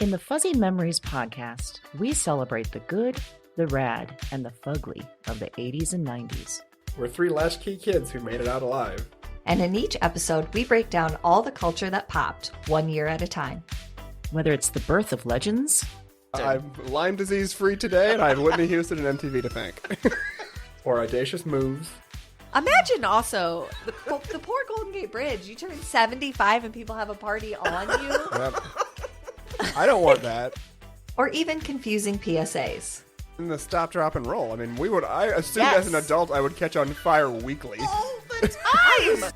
In the Fuzzy Memories podcast, we celebrate the good, the rad, and the fugly of the 80s and 90s. We're three latchkey kids who made it out alive. And in each episode, we break down all the culture that popped, 1 year at a time. Whether it's the birth of legends... I'm Lyme disease free today, and I have Whitney Houston and MTV to thank. Or audacious moves. Imagine also the poor Golden Gate Bridge. You turn 75 and people have a party on you. Yep. I don't want that. Or even confusing PSAs. And the stop, drop, and roll. I mean, I assumed as an adult I would catch on fire weekly. All the time!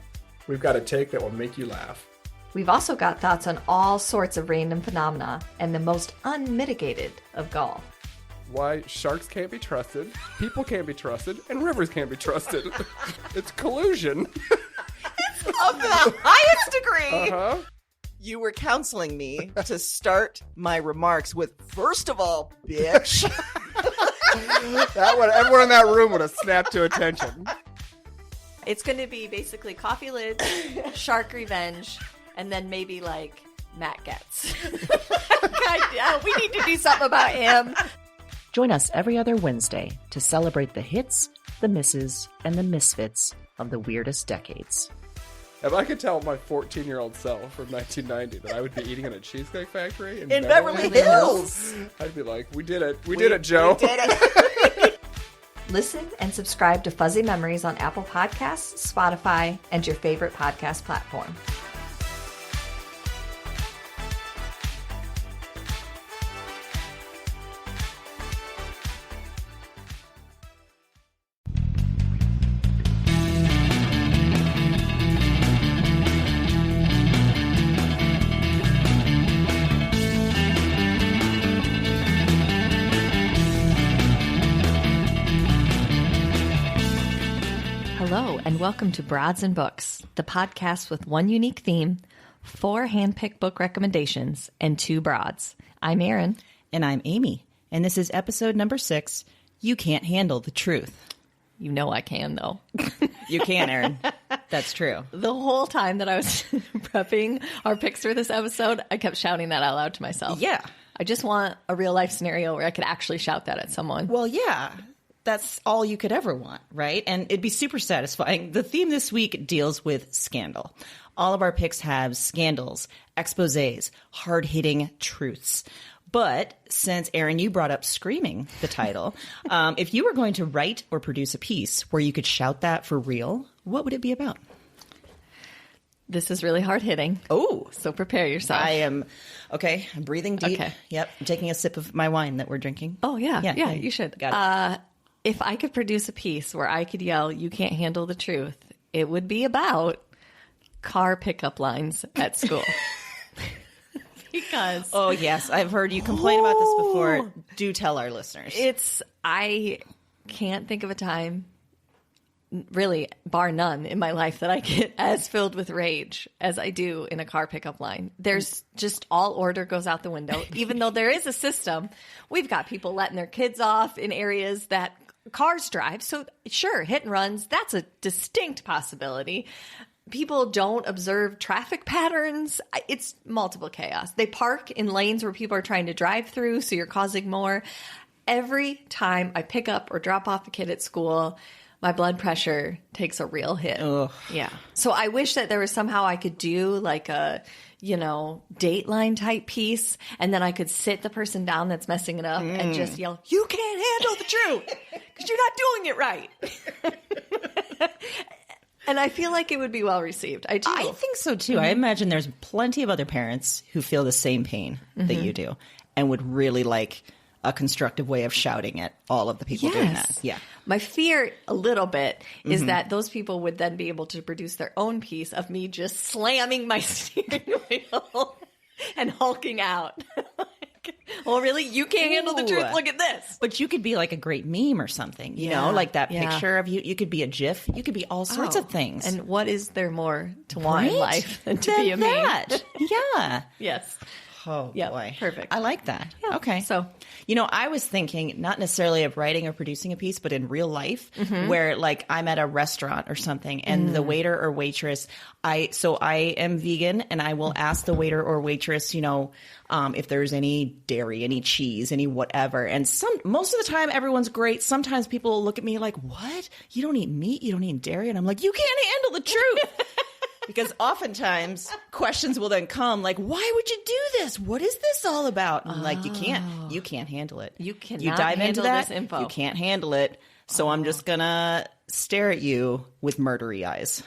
We've got a take that will make you laugh. We've also got thoughts on all sorts of random phenomena and the most unmitigated of gall. Why sharks can't be trusted, people can't be trusted, and rivers can't be trusted. It's collusion. It's of the highest degree. Uh-huh. You were counseling me to start my remarks with, first of all, bitch. Everyone in that room would have snapped to attention. It's going to be basically coffee lids, shark revenge, and then maybe like Matt Getz. God, we need to do something about him. Join us every other Wednesday to celebrate the hits, the misses, and the misfits of the weirdest decades. If I could tell my 14-year-old self from 1990 that I would be eating in a Cheesecake Factory in Beverly Hills, I'd be like, we did it. We did it, Joe. We did it. Listen and subscribe to Fuzzy Memories on Apple Podcasts, Spotify, and your favorite podcast platform. Hello, and welcome to Broads and Books, the podcast with one unique theme, 4 hand-picked book recommendations, and 2 broads. I'm Erin. And I'm Amy. And this is episode number 6, You Can't Handle the Truth. You know I can, though. You can, Erin. That's true. The whole time that I was prepping our picks for this episode, I kept shouting that out loud to myself. Yeah. I just want a real-life scenario where I could actually shout that at someone. Well, yeah. That's all you could ever want, right? And it'd be super satisfying. The theme this week deals with scandal. All of our picks have scandals, exposés, hard-hitting truths. But since, Erin, you brought up Screaming, the title, if you were going to write or produce a piece where you could shout that for real, what would it be about? This is really hard-hitting. Oh. So prepare yourself. I am, okay, I'm breathing deep. Okay. Yep, I'm taking a sip of my wine that we're drinking. Oh, yeah, you should. Got it. If I could produce a piece where I could yell, "You can't handle the truth," it would be about car pickup lines at school. Because... Oh, yes. I've heard you complain about this before. Do tell our listeners. I can't think of a time, really, bar none, in my life that I get as filled with rage as I do in a car pickup line. There's just all order goes out the window. Even though there is a system, we've got people letting their kids off in areas that cars drive. So sure, hit and runs, that's a distinct possibility. People don't observe traffic patterns. It's multiple chaos. They park in lanes where people are trying to drive through, so you're causing more. Every time I pick up or drop off a kid at school, my blood pressure takes a real hit. Ugh. Yeah. So I wish that there was somehow I could do like a, Dateline type piece, and then I could sit the person down that's messing it up and just yell, "You can't handle the truth because you're not doing it right." And I feel like it would be well received. I do. I think so, too. I imagine there's plenty of other parents who feel the same pain that you do and would really like a constructive way of shouting at all of the people doing that. Yeah. My fear a little bit is that those people would then be able to produce their own piece of me just slamming my steering wheel and hulking out. Well, really? You can't handle the truth? Look at this. But you could be like a great meme or something, you know, like that picture of you. You could be a GIF. You could be all sorts of things. And what is there more to want in life than to be a meme? Yeah. Yes. Oh, Yep, boy. perfect. I like that. Yeah. Okay. So- I was thinking not necessarily of writing or producing a piece, but in real life where like I'm at a restaurant or something and the waiter or waitress, I am vegan and I will ask the waiter or waitress, if there's any dairy, any cheese, any whatever. And most of the time everyone's great. Sometimes people look at me like, what? You don't eat meat? You don't eat dairy? And I'm like, you can't handle the truth. Because oftentimes questions will then come like, why would you do this? What is this all about? And I'm like, you can't handle it. You cannot You dive into handle that, this info. you can't handle it. So I'm just going to stare at you with murdery eyes.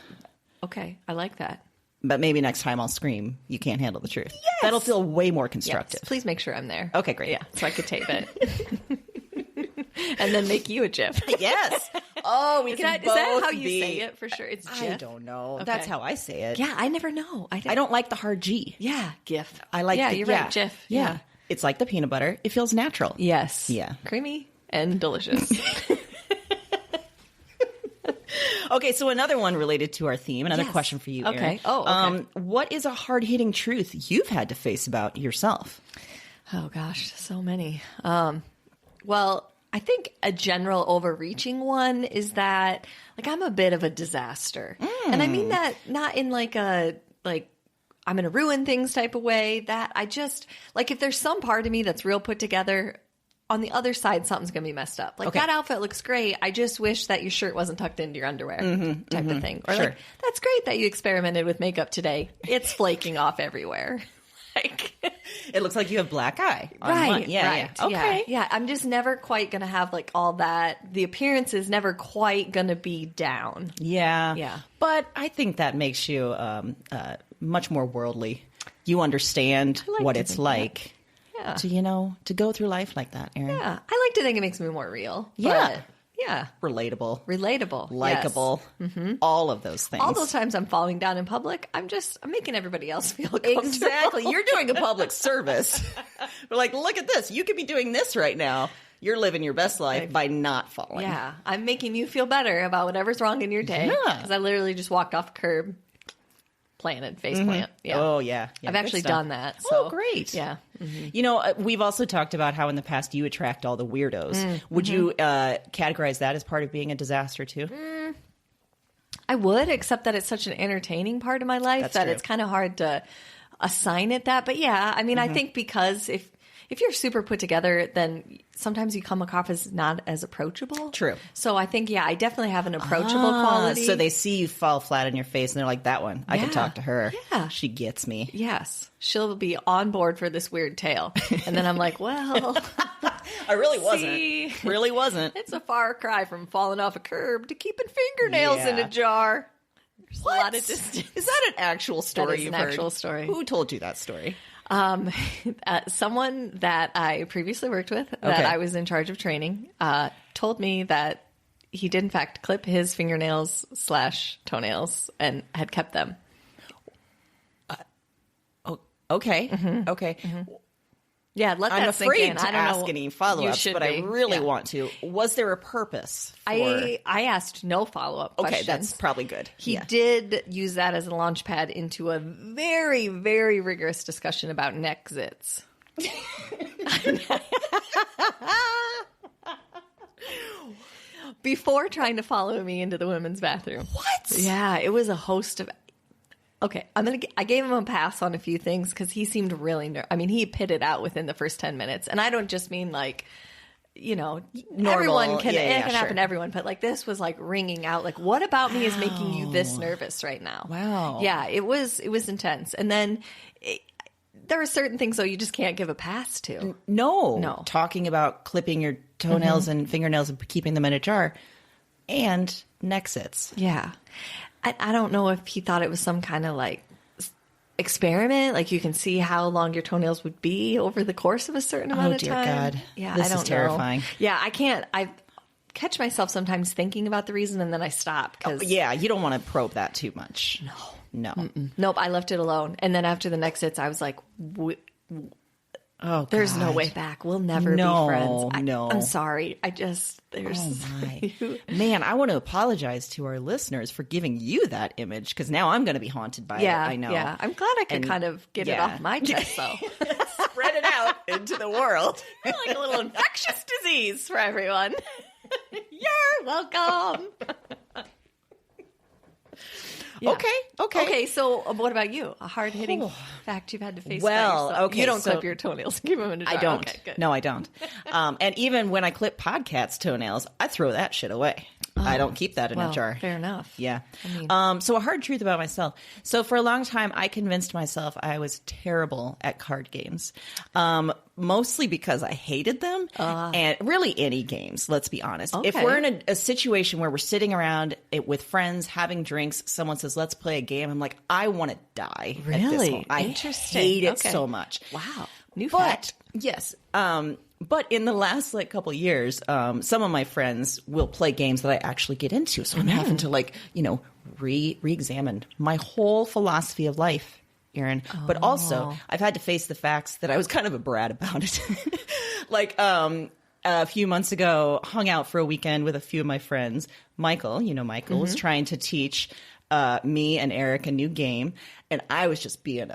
Okay, I like that. But maybe next time I'll scream, you can't handle the truth. Yes! That'll feel way more constructive. Yes. Please make sure I'm there. Okay, great. Yeah, so I could tape it. And then make you a GIF. Yes. Oh, we Is can that both how you be... say it for sure? It's GIF? I don't know. Okay. That's how I say it. Yeah, I never know. I don't like the hard G. Yeah, GIF. I like yeah, the, you're right, GIF. Yeah. It's like the peanut butter. It feels natural. Yes. Yeah. Creamy and delicious. Okay, so another one related to our theme, another Yes. question for you, Okay. Erin. Oh, okay. What is a hard-hitting truth you've had to face about yourself? Oh gosh, so many. Well, I think a general overreaching one is that I'm a bit of a disaster. And I mean that not in I'm going to ruin things type of way, that I just if there's some part of me that's real put together, on the other side something's going to be messed up. Okay. That outfit looks great. I just wish that your shirt wasn't tucked into your underwear type of thing. Or Sure. that's great that you experimented with makeup today. It's flaking off everywhere. It looks like you have black eye. On Right. one. Yeah, right. yeah. Okay. Yeah. I'm just never quite going to have all that. The appearance is never quite going to be down. Yeah. Yeah. But I think that makes you much more worldly. You understand like what to it's think like Yeah. to go through life like that, Erin. Yeah. I like to think it makes me more real. Yeah. But, yeah. Relatable. Relatable. Likable. Yes. All of those things. All those times I'm falling down in public, I'm making everybody else feel comfortable. Exactly. You're doing a public service. We're like, look at this. You could be doing this right now. You're living your best life by not falling. Yeah. I'm making you feel better about whatever's wrong in your day. Yeah. Because I literally just walked off a curb, face plant. Yeah. Oh, yeah. Yeah, I've good actually stuff. done that. So. Oh, great. Yeah. We've also talked about how in the past you attract all the weirdos. Would you categorize that as part of being a disaster too? I would, except that it's such an entertaining part of my life That's that true. it's kind of hard to assign it that. But yeah, I mean, I think because if you're super put together, then sometimes you come across as not as approachable. True. So I think, I definitely have an approachable quality. So they see you fall flat on your face and they're like, that one, I can Yeah. talk to her. Yeah. She gets me. Yes. She'll be on board for this weird tale. And then I'm like, well, I really wasn't. See? Really wasn't. it's a far cry from falling off a curb to keeping fingernails in Yeah. a jar. There's What? a lot of distance. Is that an actual story That is you've an heard? actual story. Who told you that story? Someone that I previously worked with, that Okay. I was in charge of training, told me that he did in fact clip his fingernails / toenails and had kept them. Okay. Okay. Yeah, let that I'm sink in. afraid to I don't ask know. any You follow-ups, should but I be. really Yeah. want to. Was there a purpose for... I asked no follow-up Okay, questions. that's probably good. He Yeah. did use that as a launch pad into a very, very rigorous discussion about neck zits. Before trying to follow me into the women's bathroom. What? Yeah, it was a host of. Okay, I gave him a pass on a few things because he seemed really. He pitted out within the first 10 minutes, and I don't just mean everyone can. Yeah, it can happen sure. to everyone, but this was ringing out. What about me is making you this nervous right now? Wow. Yeah, it was intense, and then. There are certain things, though, you just can't give a pass to. No. Talking about clipping your toenails and fingernails and keeping them in a jar. And neck sits. Yeah. I don't know if he thought it was some kind of experiment. You can see how long your toenails would be over the course of a certain amount of dear time. God. Yeah, This I don't is terrifying. know. Yeah, I can't. I catch myself sometimes thinking about the reason and then I stop. Cause Yeah, you don't want to probe that too much. No. Nope, I left it alone. And then after the next hits, I was like, Oh, There's no God. way back. We'll never No, be friends. no. I'm sorry. There's. Oh my. Man, I want to apologize to our listeners for giving you that image because now I'm going to be haunted by it. I know. Yeah. I'm glad I could kind of get it off my chest, though. Spread it out into the world. Like a little infectious disease for everyone. You're welcome. Yeah. Okay. So what about you? A hard-hitting fact you've had to face? Well, by yourself? okay, You don't so- clip your toenails. Keep them in a jar. I don't. Okay, good. No, I don't. And even when I clip Podcast's toenails, I throw that shit away. I don't keep that in Well, a jar. fair enough. Yeah. I mean- So a hard truth about myself. So for a long time, I convinced myself I was terrible at card games. Mostly because I hated them and really any games, let's be honest. If Okay. we're in a situation where we're sitting around with friends having drinks, someone says, let's play a game. I'm like, I want to die. At this Really? moment. I Interesting. hate it Okay. so much. Wow. New But fact. yes, but in the last couple of years, some of my friends will play games that I actually get into. So I'm having to re-examine my whole philosophy of life, Erin. But also, I've had to face the facts that I was kind of a brat about it. A few months ago, hung out for a weekend with a few of my friends. Michael, Michael was trying to teach me and Eric a new game, and I was just being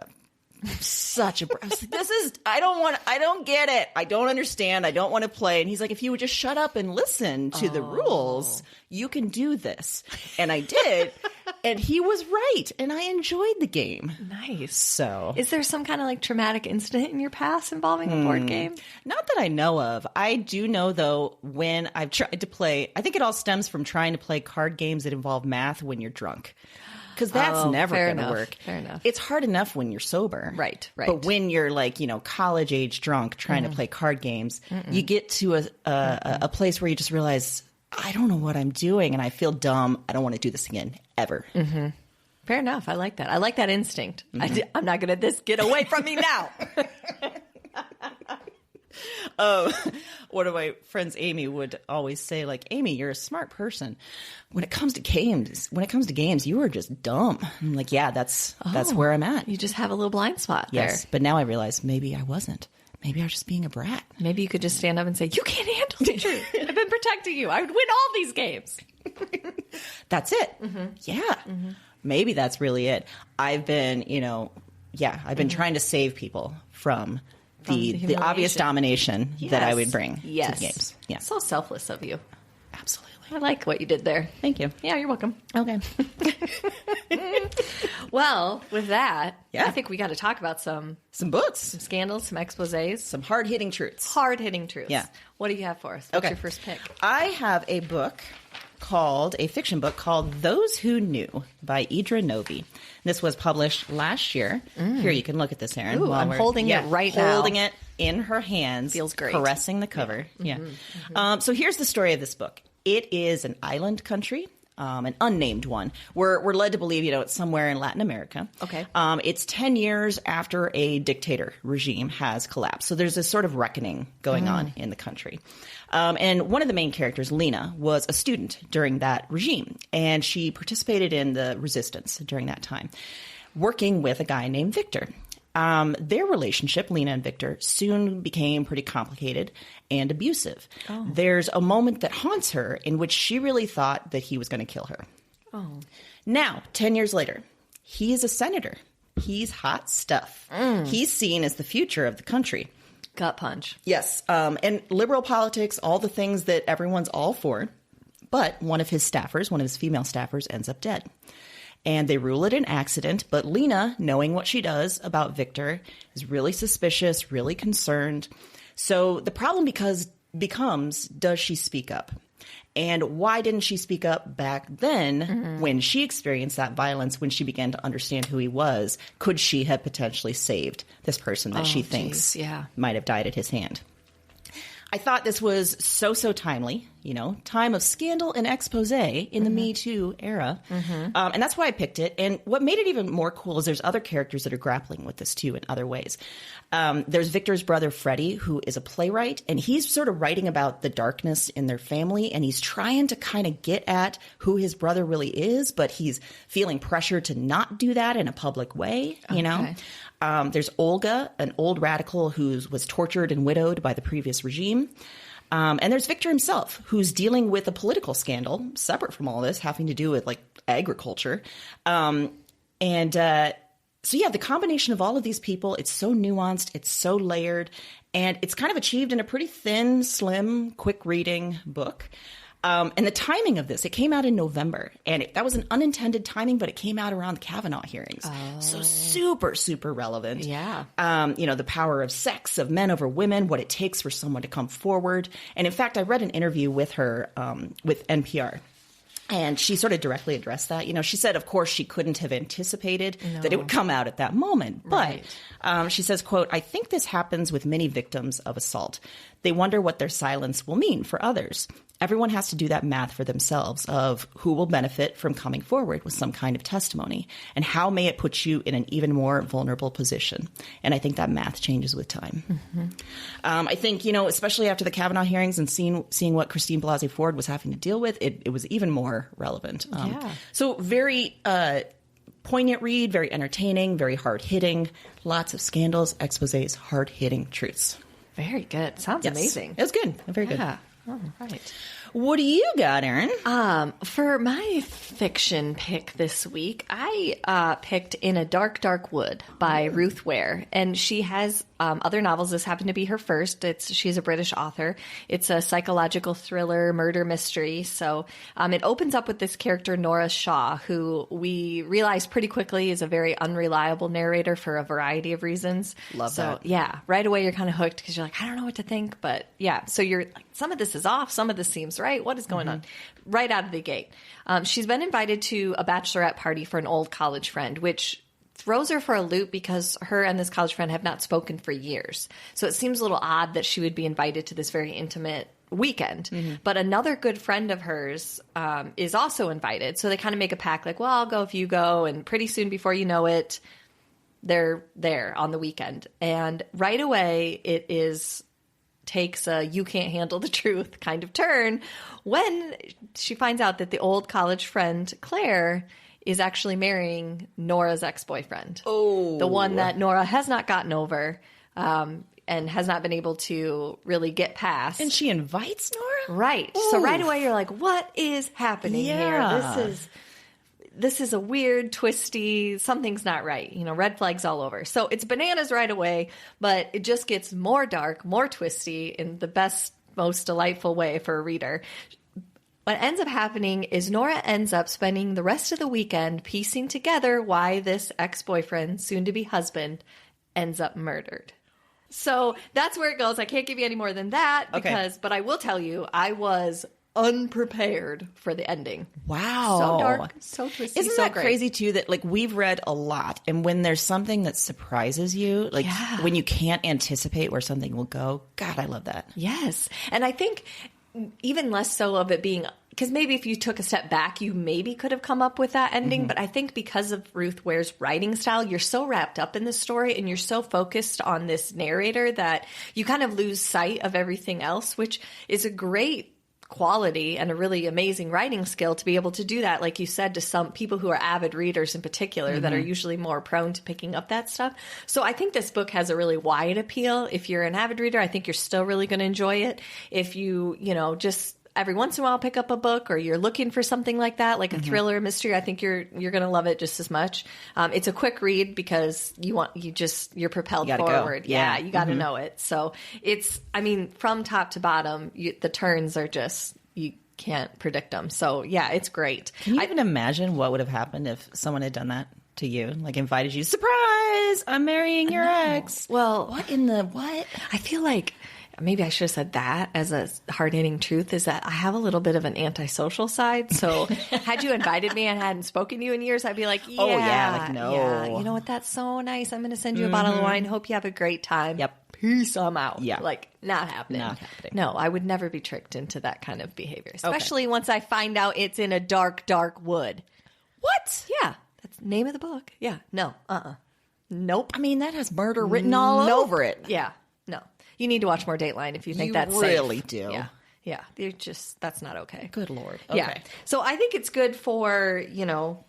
such a I was like, I don't get it. I don't understand. I don't want to play. And he's like, if you would just shut up and listen to the rules, you can do this. And I did. And he was right. And I enjoyed the game. Nice. So Is there some kind of traumatic incident in your past involving a board game? not that I know of. I do know, though, when I've tried to play, I think it all stems from trying to play card games that involve math when you're drunk. Because that's never fair going to enough, work. fair enough. It's hard enough when you're sober. Right. But when you're college age drunk trying to play card games, you get to a place where you just realize, I don't know what I'm doing and I feel dumb. I don't want to do this again, ever. Fair enough. I like that. I like that instinct. I'm not going to get away from me now. One of my friends, Amy, would always say, Amy, you're a smart person. When it comes to games, you are just dumb. I'm like, yeah, that's where I'm at. You just have a little blind spot there. Yes, but now I realize maybe I wasn't. Maybe I was just being a brat. Maybe you could just stand up and say, you can't handle the truth. I've been protecting you. I would win all these games. That's it. Yeah. Maybe that's really it. I've been, I've been trying to save people from the obvious domination that I would bring to the games. Yeah. So selfless of you. Absolutely. I like what you did there. Thank you. Yeah, you're welcome. Okay. Well, with that, Yeah. I think we got to talk about some Some books. scandals, some exposés, Some hard-hitting truths. hard-hitting truths. Yeah. What do you have for us? What's Okay. your first pick? I have a fiction book called Those Who Knew by Idra Novi. This was published last year. Here, you can look at this, Erin. Ooh, I'm holding it right now. Holding it in her hands. Feels great. Caressing the cover. Yeah. So here's the story of this book. It is an island country. An unnamed one. We're led to believe, it's somewhere in Latin America. Okay. It's 10 years after a dictator regime has collapsed. So there's this sort of reckoning going on in the country. And one of the main characters, Lena, was a student during that regime. And she participated in the resistance during that time, working with a guy named Victor. Their relationship, Lena and Victor, soon became pretty complicated and abusive. There's a moment that haunts her in which she really thought that he was going to kill her. Now, 10 years later, he is a senator. He's hot stuff. He's seen as the future of the country. Gut punch. Yes, and liberal politics, all the things that everyone's all for. But one of his female staffers, ends up dead. And they rule it an accident, but Lena, knowing what she does about Victor, is really suspicious, really concerned. So the problem becomes, does she speak up? And why didn't she speak up back then when she experienced that violence, when she began to understand who he was? Could she have potentially saved this person that she thinks might have died at his hand? I thought this was so timely. time of scandal and expose in the Me Too era. And that's why I picked it. And what made it even more cool is there's other characters that are grappling with this too in other ways. There's Victor's brother, Freddie, who is a playwright, and he's sort of writing about the darkness in their family, and he's trying to kind of get at who his brother really is, but he's feeling pressure to not do that in a public way, you know? There's Olga, an old radical who was tortured and widowed by the previous regime. And there's Victor himself, who's dealing with a political scandal separate from all this, having to do with like agriculture. So yeah, the combination of all of these people, it's so nuanced, it's so layered, and it's kind of achieved in a pretty thin, slim, quick reading book. And the timing of this, it came out in November, and that was an unintended timing, but it came out around the Kavanaugh hearings. So super, super relevant. Yeah. The power of sex, of men over women, what it takes for someone to come forward. And in fact, I read an interview with her with NPR. And she sort of directly addressed that. She said, of course, she couldn't have anticipated that it would come out at that moment. But she says, quote, "I think this happens with many victims of assault. They wonder what their silence will mean for others. Everyone has to do that math for themselves of who will benefit from coming forward with some kind of testimony, and how may it put you in an even more vulnerable position." And I think that math changes with time. I think, especially after the Kavanaugh hearings and seeing what Christine Blasey Ford was having to deal with, it was even more relevant. So very poignant read, very entertaining, very hard-hitting, lots of scandals, exposés, hard-hitting truths. Very good. Sounds amazing. It was good. Very good. Yeah. All right. What do you got, Erin? For my fiction pick this week, I picked In a Dark, Dark Wood by Ruth Ware. And she has other novels. This happened to be her first. She's a British author. It's a psychological thriller, murder mystery. So it opens up with this character, Nora Shaw, who we realize pretty quickly is a very unreliable narrator for a variety of reasons. Love that. Yeah, right away you're kind of hooked because you're like, I don't know what to think. But yeah, so you're like, some of this is off, some of this seems right. What is going on? Right out of the gate. She's been invited to a bachelorette party for an old college friend, which throws her for a loop because her and this college friend have not spoken for years. So it seems a little odd that she would be invited to this very intimate weekend. But another good friend of hers is also invited. So they kind of make a pact like, well, I'll go if you go. And pretty soon before you know it, they're there on the weekend. And right away it takes a you can't handle the truth kind of turn when she finds out that the old college friend Claire is actually marrying Nora's ex-boyfriend. Oh. The one that Nora has not gotten over and has not been able to really get past. And she invites Nora? Right. Ooh. So right away you're like, what is happening here? This is a weird, twisty, something's not right. Red flags all over. So it's bananas right away, but it just gets more dark, more twisty in the best, most delightful way for a reader. What ends up happening is Nora ends up spending the rest of the weekend piecing together why this ex-boyfriend, soon-to-be husband, ends up murdered. So that's where it goes. I can't give you any more than that but I will tell you, I was unprepared for the ending. Wow. So dark, so twisty, Isn't that crazy too that we've read a lot, and when there's something that surprises you, when you can't anticipate where something will go, God, I love that. Yes. And I think even less so of it being, because maybe if you took a step back, you maybe could have come up with that ending. But I think because of Ruth Ware's writing style, you're so wrapped up in the story and you're so focused on this narrator that you kind of lose sight of everything else, which is a great quality and a really amazing writing skill to be able to do that, like you said, to some people who are avid readers in particular that are usually more prone to picking up that stuff. So I think this book has a really wide appeal. If you're an avid reader, I think you're still really going to enjoy it. If you, just every once in a while pick up a book or you're looking for something like that, like a thriller, mystery, I think you're going to love it just as much. It's a quick read because you're propelled forward. Yeah, you got to know it. So from top to bottom, the turns are just, you can't predict them. So yeah, it's great. Can you even imagine what would have happened if someone had done that to you? Invited you, surprise, I'm marrying your ex. Well, what in the what? I feel like maybe I should have said that as a hard-hitting truth, is that I have a little bit of an antisocial side. So had you invited me and hadn't spoken to you in years, I'd be like, no. Yeah, you know what? That's so nice. I'm going to send you a bottle of wine. Hope you have a great time. Yep. peace, I'm out. Yeah. Like, not happening. Not happening. No, I would never be tricked into that kind of behavior, especially once I find out it's in a dark, dark wood. What? Yeah. That's the name of the book. Yeah. No. Nope. I mean, that has murder written all over it. Yeah. No. You need to watch more Dateline if you think You that's really safe. do. Yeah. Yeah. That's not okay. Good Lord. Yeah. Okay. So I think it's good for,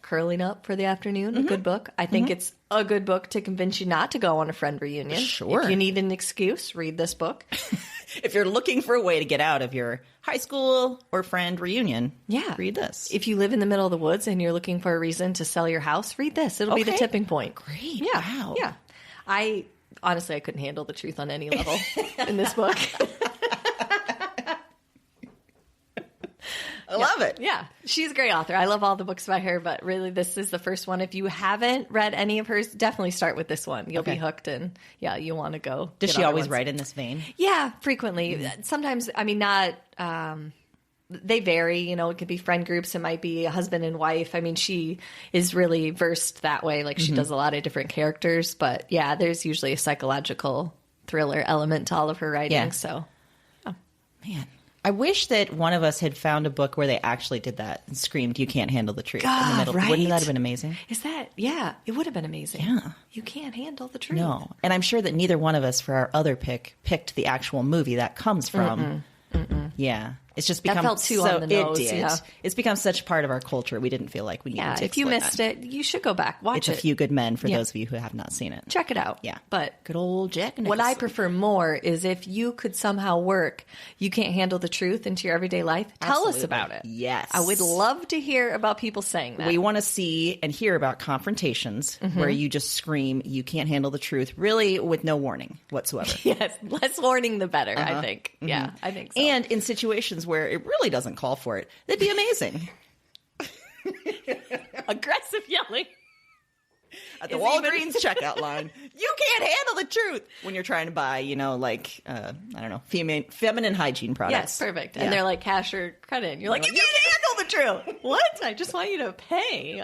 curling up for the afternoon, a good book. I think it's a good book to convince you not to go on a friend reunion. Sure. If you need an excuse, read this book. If you're looking for a way to get out of your high school or friend reunion, read this. If you live in the middle of the woods and you're looking for a reason to sell your house, read this. It'll be the tipping point. Great. Yeah. Wow. Yeah. I couldn't handle the truth on any level in this book. I love it. Yeah. She's a great author. I love all the books by her, but really this is the first one. If you haven't read any of hers, definitely start with this one. You'll be hooked and you want to go. Does get she other always ones. write in this vein? Yeah, frequently. Sometimes, not, they vary, it could be friend groups. It might be a husband and wife. I mean, she is really versed that way. Like she does a lot of different characters, but yeah, there's usually a psychological thriller element to all of her writing. Yeah. So, Man. I wish that one of us had found a book where they actually did that and screamed, "You can't handle the truth" in the middle. right. Wouldn't that have been amazing? It would have been amazing. Yeah. You can't handle the truth. No. And I'm sure that neither one of us for our other picked the actual movie that comes from. Yeah. It's just become felt too so on the nose, it did. yeah. It's become such part of our culture. We didn't feel like we needed Yeah, to if you explain missed that. it, you should go back. Watch It's it. A Few Good Men for Yeah. those of you who have not seen it. Check it out. Yeah. But good old Jack Nicholson. what I prefer more is if you could somehow work You Can't Handle the Truth into your everyday life, tell us Absolutely. about it. Yes. I would love to hear about people saying that. We want to see and hear about confrontations where you just scream, "You can't handle the truth," really with no warning whatsoever. Yes, less warning the better, I think. Yeah, I think so. And in situations where it really doesn't call for it, that'd be amazing. aggressive yelling. At the Is Walgreens checkout line, you can't handle the truth when you're trying to buy, feminine hygiene products. Yes, perfect. Yeah. And they're like cash or credit. You're like, you can't handle the truth. What? I just want you to pay.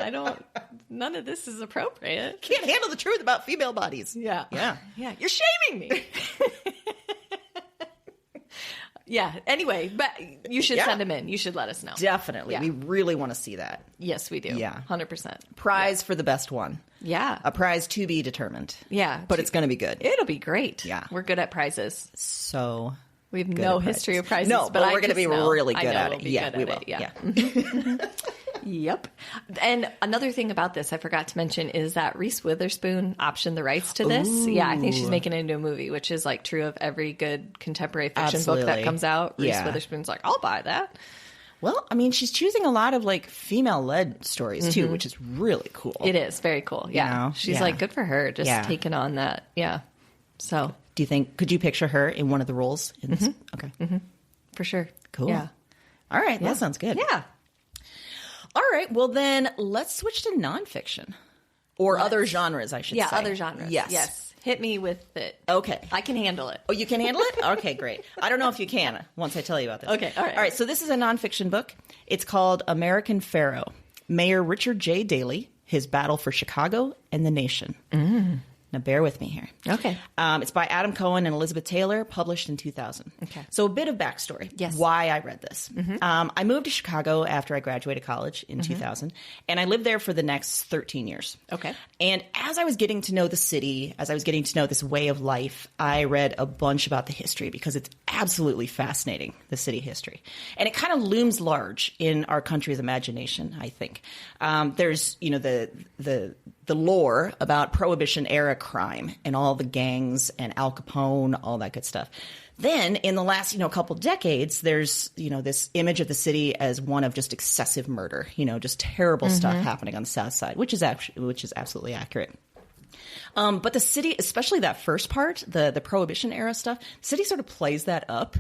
None of this is appropriate. Can't handle the truth about female bodies. Yeah. Yeah. Yeah. You're shaming me. Yeah. Anyway, but you should send them in. You should let us know. Definitely. Yeah. We really want to see that. Yes, we do. Yeah. 100%. Prize for the best one. Yeah. A prize to be determined. Yeah. But it's going to be good. It'll be great. Yeah. We're good at prizes. So We have good no at history of prizes. prizes. No, but we're going to be really good at it. Yeah, we will. Yeah. Yep. And another thing about this I forgot to mention is that Reese Witherspoon optioned the rights to this. Ooh. Yeah, I think she's making it into a movie, which is like true of every good contemporary fiction book that Absolutely. comes out. Reese Yeah. Witherspoon's like, I'll buy that. Well, I mean, she's choosing a lot of female-led stories too, which is really cool. It is very cool. Yeah. know? She's Yeah. like, good for her, just Yeah. taking on that. Yeah. So, Do you think? Could you picture her in one of the roles? In this? Okay. for sure. Cool. Yeah. All right, that sounds good. Yeah. All right, well then let's switch to nonfiction or other genres, I should Yeah, say. other genres. Yes. Hit me with it. Okay. I can handle it. Oh, you can handle it? Okay, great. I don't know if you can once I tell you about this. Okay, all right. All right, so this is a nonfiction book. It's called American Pharaoh, Mayor Richard J. Daley, His Battle for Chicago and the Nation. Now, bear with me here. Okay. It's by Adam Cohen and Elizabeth Taylor, published in 2000. Okay. So a bit of backstory. Yes. Why I read this. I moved to Chicago after I graduated college in 2000, and I lived there for the next 13 years. Okay. And as I was getting to know the city, as I was getting to know this way of life, I read a bunch about the history because it's absolutely fascinating, the city history. And it kind of looms large in our country's imagination, I think. There's, the lore about Prohibition era crime and all the gangs and Al Capone, all that good stuff. Then in the last, couple decades, there's, this image of the city as one of just excessive murder, just terrible stuff happening on the South Side, which is absolutely accurate. But the city, especially that first part, the Prohibition era stuff, the city sort of plays that up.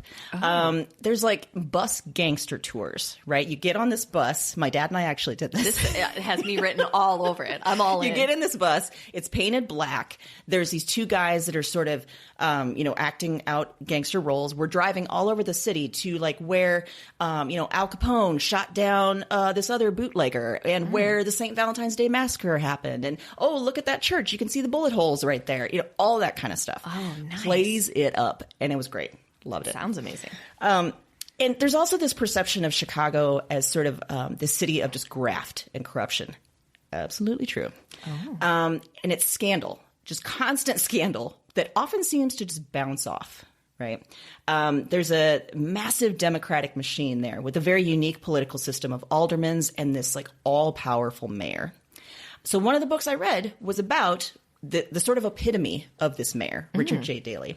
There's bus gangster tours, right? You get on this bus. My dad and I actually did this. This has me written all over it. I'm all in. You get in this bus. It's painted black. There's these two guys that are sort of, acting out gangster roles. We're driving all over the city to where, Al Capone shot down this other bootlegger and where the St. Valentine's Day massacre happened. And, oh, look at that church. You can see the bullet holes right there. All that kind of stuff. Oh, nice. Plays it up. And it was great. Loved it. Sounds amazing. And there's also this perception of Chicago as sort of this city of just graft and corruption. Absolutely true. Oh. And it's scandal, just constant scandal that often seems to just bounce off, right? There's a massive democratic machine there with a very unique political system of aldermans and this like all-powerful mayor. So one of the books I read was about the sort of epitome of this mayor, Richard J. Daley.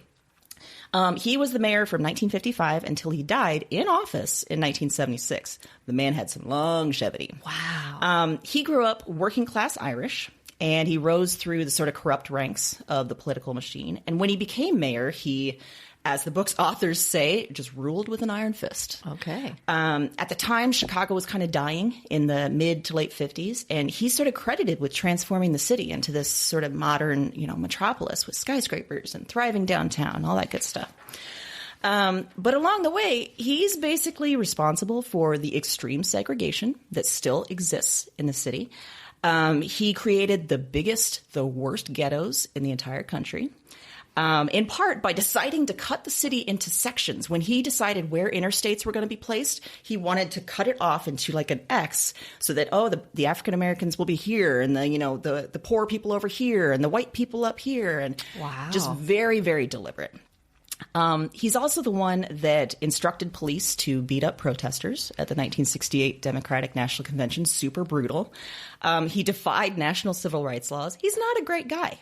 He was the mayor from 1955 until he died in office in 1976. The man had some longevity. Wow. He grew up working class Irish, and he rose through the sort of corrupt ranks of the political machine. And when he became mayor, he, as the book's authors say, just ruled with an iron fist. Okay. At the time, Chicago was kind of dying in the mid to late 50s, and he's sort of credited with transforming the city into this sort of modern, metropolis with skyscrapers and thriving downtown, all that good stuff. But along the way, he's basically responsible for the extreme segregation that still exists in the city. He created the worst ghettos in the entire country. In part by deciding to cut the city into sections. When he decided where interstates were going to be placed, he wanted to cut it off into like an X so that, the African Americans will be here and the poor people over here and the white people up here. And wow. Just very, very deliberate. He's also the one that instructed police to beat up protesters at the 1968 Democratic National Convention. Super brutal. He defied national civil rights laws. He's not a great guy.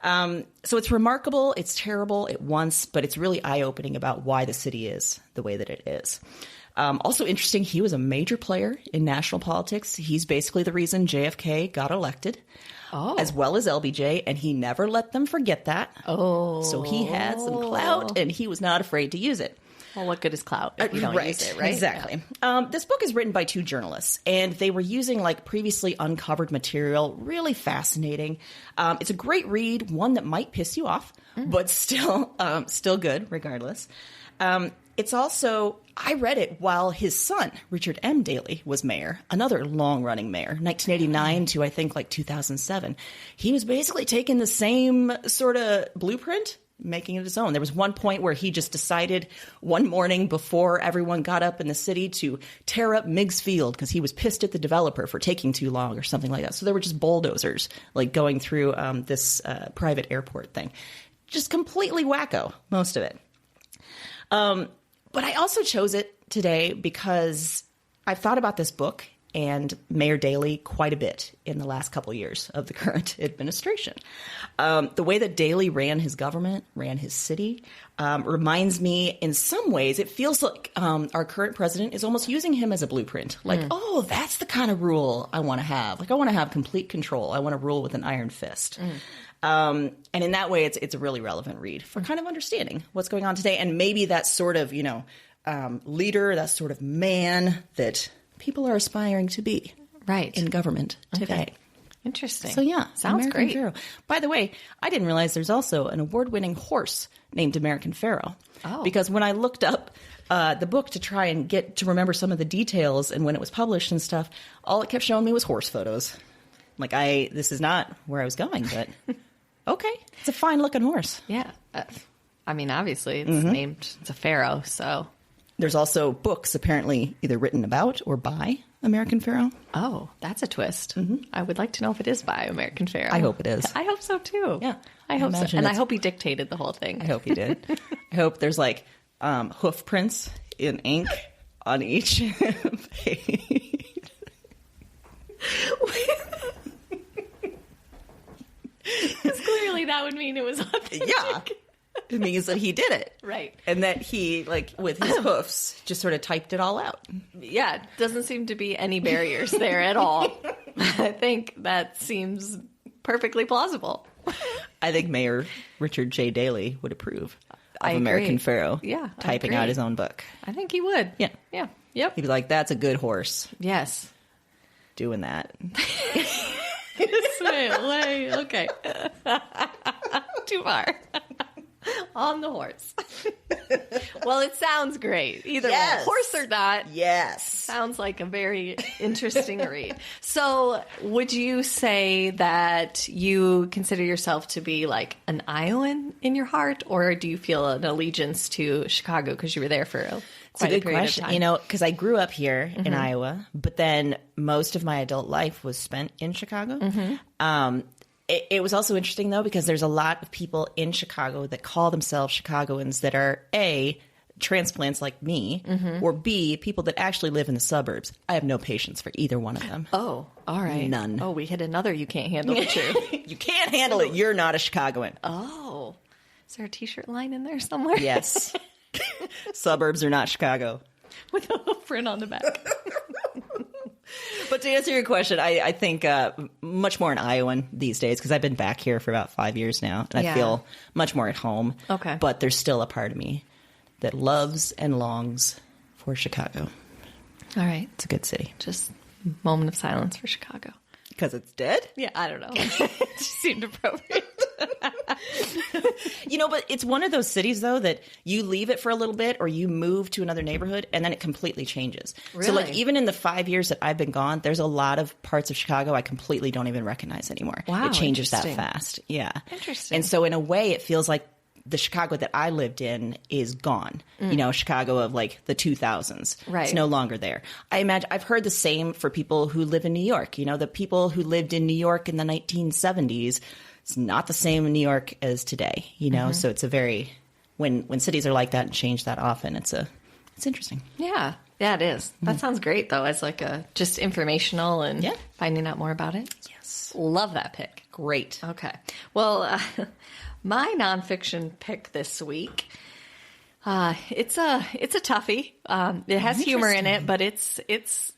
So it's remarkable, it's terrible at once, but it's really eye-opening about why the city is the way that it is. Also interesting, he was a major player in national politics. He's basically the reason JFK got elected, as well as LBJ, and he never let them forget that. Oh. So he had some clout, and he was not afraid to use it. Well, what good is clout if you don't use it, right? Exactly. Yeah. This book is written by two journalists, and they were using previously uncovered material. Really fascinating. It's a great read, one that might piss you off, but still good regardless. It's also, I read it while his son, Richard M. Daley, was mayor, another long-running mayor, 1989 to I think 2007. He was basically taking the same sort of blueprint, making it his own. There was one point where he just decided one morning before everyone got up in the city to tear up Meigs Field because he was pissed at the developer for taking too long or something like that. So there were just bulldozers going through this private airport thing. Just completely wacko, most of it. But I also chose it today because I've thought about this book and Mayor Daley quite a bit in the last couple years of the current administration. The way that Daley ran his government, ran his city, reminds me in some ways, it feels like our current president is almost using him as a blueprint. That's the kind of rule I want to have. I want to have complete control. I want to rule with an iron fist. And in that way, it's a really relevant read for kind of understanding what's going on today. And maybe that sort of, leader, that sort of man that people are aspiring to be in government today. Okay. Interesting. So yeah, sounds American great. Pharaoh. By the way, I didn't realize there's also an award-winning horse named American Pharaoh. Oh. Because when I looked up the book to try and get to remember some of the details and when it was published and stuff, all it kept showing me was horse photos. This is not where I was going, but okay, it's a fine-looking horse. Yeah. Obviously, it's named, it's a pharaoh, so. There's also books apparently either written about or by American Pharaoh. Oh, that's a twist. Mm-hmm. I would like to know if it is by American Pharaoh. I hope it is. I hope so, too. Yeah. I hope so. And I hope he dictated the whole thing. I hope he did. I hope there's hoof prints in ink on each page. Because clearly that would mean it was authentic. Yeah. It means that he did it. Right. And that he, with his hoofs, just sort of typed it all out. Yeah. Doesn't seem to be any barriers there at all. I think that seems perfectly plausible. I think Mayor Richard J. Daley would approve of agree. American Pharaoh typing I out his own book. I think he would. Yeah. Yeah. Yep. He'd be like, that's a good horse. Yes. Doing that. Wait, okay. Too far. On the horse. Well, it sounds great. Either way, horse or not. Yes. Sounds like a very interesting read. So would you say that you consider yourself to be like an Iowan in your heart, or do you feel an allegiance to Chicago because you were there for quite a period of time? You know, because I grew up here in Iowa, but then most of my adult life was spent in Chicago. It was also interesting, though, because there's a lot of people in Chicago that call themselves Chicagoans that are, A, transplants like me, or B, people that actually live in the suburbs. I have no patience for either one of them. Oh, all right. None. Oh, we hit another you can't handle the truth. You can't handle it. You're not a Chicagoan. Oh. Is there a t-shirt line in there somewhere? Yes. Suburbs are not Chicago. With a little print on the back. But to answer your question, I think much more an Iowan these days because I've been back here for about 5 years now, and I feel much more at home. Okay. But there's still a part of me that loves and longs for Chicago. All right. It's a good city. Just moment of silence for Chicago. Because it's dead? Yeah, I don't know. It just seemed appropriate. You know, but it's one of those cities, though, that you leave it for a little bit or you move to another neighborhood and then it completely changes. Really? So, like, even in the 5 years that I've been gone, there's a lot of parts of Chicago I completely don't even recognize anymore. Wow, it changes that interesting. fast. Yeah. Interesting. And so, in a way, it feels like the Chicago that I lived in is gone. You know, Chicago of like the 2000s. Right. It's no longer there. I imagine I've heard the same for people who live in New York. You know, the people who lived in New York in the 1970s, it's not the same in New York as today, you know? So it's a very, when cities are like that and change that often, it's interesting. Yeah. Yeah, it is. That sounds great, though, as like a just informational and finding out more about it. Yes. Love that pick. Great. Okay. Well, my nonfiction pick this week, it's a toughie. It has humor in it, but it's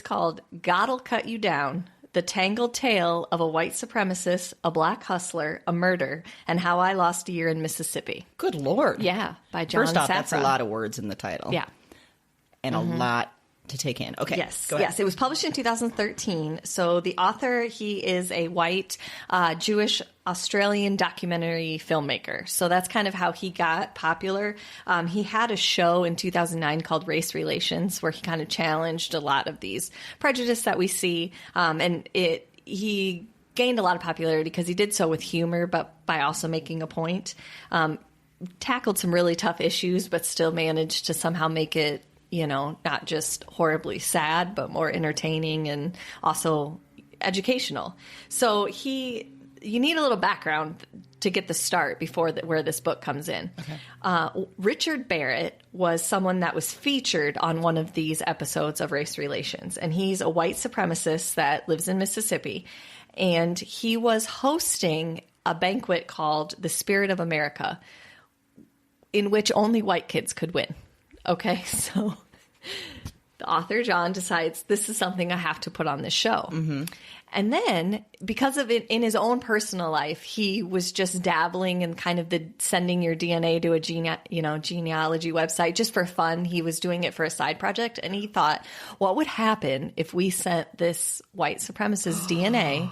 called God'll Cut You Down: The Tangled Tale of a White Supremacist, a Black Hustler, a Murder, and How I Lost a Year in Mississippi. Good Lord. Yeah, by John First off, Safran. that's a lot of words in the title. Yeah. And a lot to take in. Okay. Yes. Go ahead. Yes. It was published in 2013. So the author, he is a white Jewish Australian documentary filmmaker. So that's kind of how he got popular. He had a show in 2009 called Race Relations, where he kind of challenged a lot of these prejudice that we see. And he gained a lot of popularity because he did so with humor, but by also making a point. Tackled some really tough issues, but still managed to somehow make it, you know, not just horribly sad, but more entertaining and also educational. So you need a little background to get the start before where this book comes in. Okay. Richard Barrett was someone that was featured on one of these episodes of Race Relations, and he's a white supremacist that lives in Mississippi, and he was hosting a banquet called The Spirit of America, in which only white kids could win. Okay, so the author, John, decides this is something I have to put on this show. Mm-hmm. And then, because of it in his own personal life, he was just dabbling in kind of the sending your DNA to a genealogy website just for fun. He was doing it for a side project, and he thought, what would happen if we sent this white supremacist DNA